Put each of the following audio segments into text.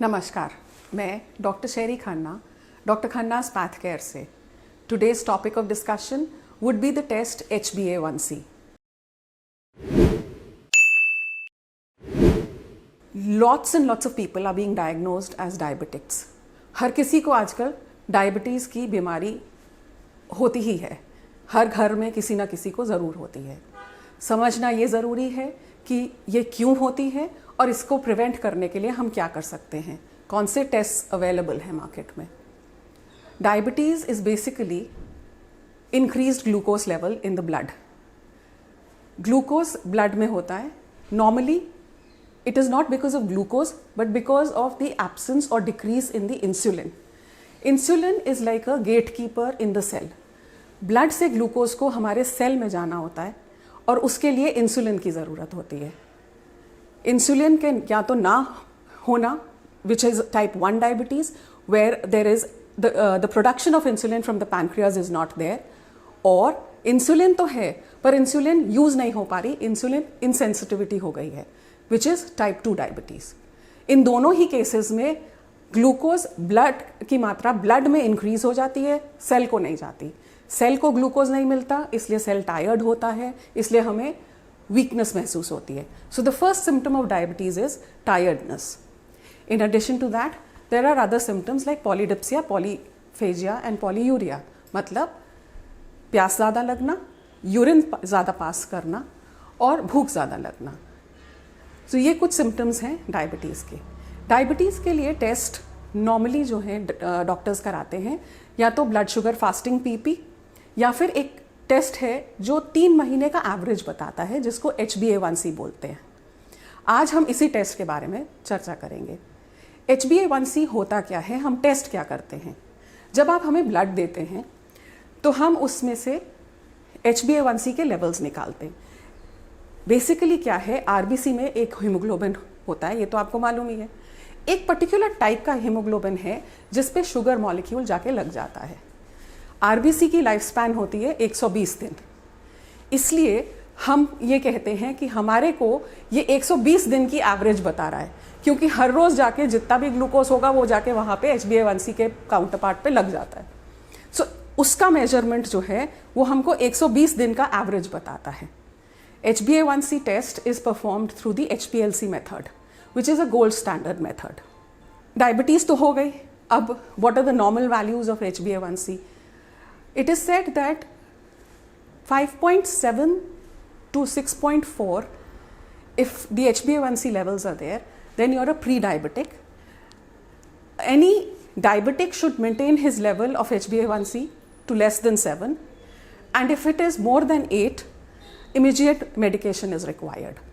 नमस्कार, मैं डॉक्टर शेरी Khanna, doctor खन्ना's path care से। Today's topic of discussion would be the test HbA1c. Lots and lots of people are being diagnosed as diabetics. हर किसी को आजकल diabetes की बीमारी होती ही है। हर घर में किसी ना किसी को ज़रूर होती है। समझना ये ज़रूरी है कि ये क्यों होती है और इसको प्रिवेंट करने के लिए हम क्या कर सकते हैं, कौन से टेस्ट अवेलेबल हैं मार्केट में। Diabetes is basically increased glucose level in the blood. Glucose blood में होता है। Normally it is not because of glucose but because of the absence or decrease in the insulin. Insulin is like a gatekeeper in the cell. Blood से glucose को हमारे cell में जाना होता है और उसके लिए इंसुलिन की ज़रूरत होती है। इंसुलिन के या तो ना होना, which is type 1 diabetes, where there is the production of insulin from the pancreas is not there, और इंसुलिन तो है पर इंसुलिन यूज़ नहीं हो पा रही, इंसुलिन इनसेंसिटिविटी हो गई है, which is type 2 diabetes. इन दोनों ही केसेस में ग्लूकोज ब्लड की मात्रा ब्लड में इंक्रीज हो जाती है, सेल को नहीं जाती। सेल को ग्लूकोज नहीं मिलता, इसलिए सेल टायर्ड होता है, इसलिए हमें वीकनेस महसूस होती है। So the first symptom of diabetes is tiredness. In addition to that there are other symptoms like polydipsia, polyphagia and polyuria, मतलब प्यास ज़्यादा लगना, यूरिन ज़्यादा पास करना और भूख ज़्यादा लगना। तो ये कुछ सिम्टम्स हैं डायबिटीज़ के। डायबिटीज़ के लिए टेस्ट नॉर्मली जो है डॉक्टर्स कराते हैं, या तो ब्लड शुगर फास्टिंग पीपी, या फिर एक टेस्ट है जो 3 महीने का एवरेज बताता है जिसको HbA1c बोलते हैं। आज हम इसी टेस्ट के बारे में चर्चा करेंगे। HbA1c होता क्या है, हम टेस्ट क्या करते हैं। जब आप हमें ब्लड देते हैं तो हम उसमें से HbA1c के लेवल्स निकालते हैं। बेसिकली क्या है, आरबीसी में एक हीमोग्लोबिन होता है, ये तो आपको मालूम ही है। एक पर्टिकुलर टाइप का हीमोग्लोबिन है जिस पे शुगर मॉलिक्यूल जाके लग जाता है। आरबीसी की लाइफ स्पैन होती है 120 दिन, इसलिए हम ये कहते हैं कि हमारे को ये 120 दिन की एवरेज बता रहा है, क्योंकि हर रोज़ जाके जितना भी ग्लूकोज होगा वो जाके वहाँ पे HbA1c के काउंटर पार्ट पे लग जाता है। सो उसका मेजरमेंट जो है वो हमको 120 दिन का एवरेज बताता है। HbA1c test is performed through the HPLC method, which is a gold standard method. Diabetes तो हो गई, अब what are the normal values of HbA1c? It is said that 5.7 to 6.4, if the HbA1c levels are there, then you're a pre-diabetic. Any diabetic should maintain his level of HbA1c to less than 7, and if it is more than 8, immediate medication is required.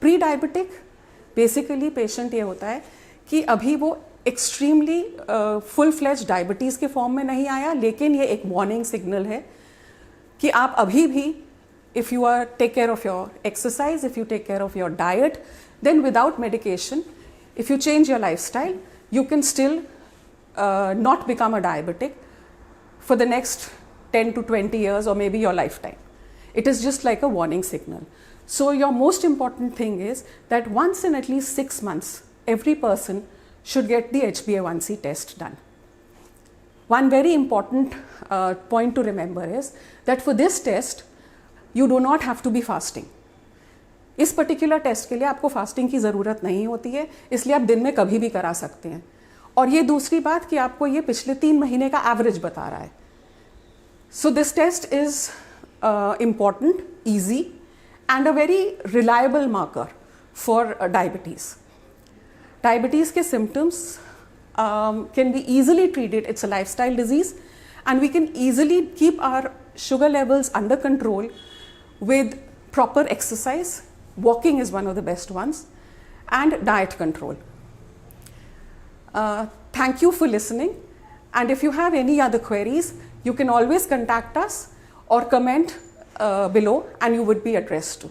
Pre-diabetic basically patient ये होता है कि अभी वो extremely full-fledged diabetes के form में नहीं आया, लेकिन ये एक warning signal है कि आप अभी भी if you are take care of your exercise, if you take care of your diet, then without medication, if you change your lifestyle, you can still not become a diabetic for the next 10 to 20 years or maybe your lifetime. It is just like a warning signal. So your most important thing is that once in at least 6 months, every person should get the HbA1c test done. One very important point to remember is that for this test, you do not have to be fasting. इस particular test के लिए आपको fasting की ज़रूरत नहीं होती है, इसलिए आप दिन में कभी भी करा सकते हैं। और ये दूसरी बात कि आपको ये पिछले 3 महीने का एवरेज बता रहा है। So this test is important, easy, and a very reliable marker for diabetes. Diabetes के symptoms can be easily treated. It's a lifestyle disease, and we can easily keep our sugar levels under control with proper exercise. Walking is one of the best ones, and diet control. Thank you for listening, and if you have any other queries, you can always contact us or comment below and you would be addressed to.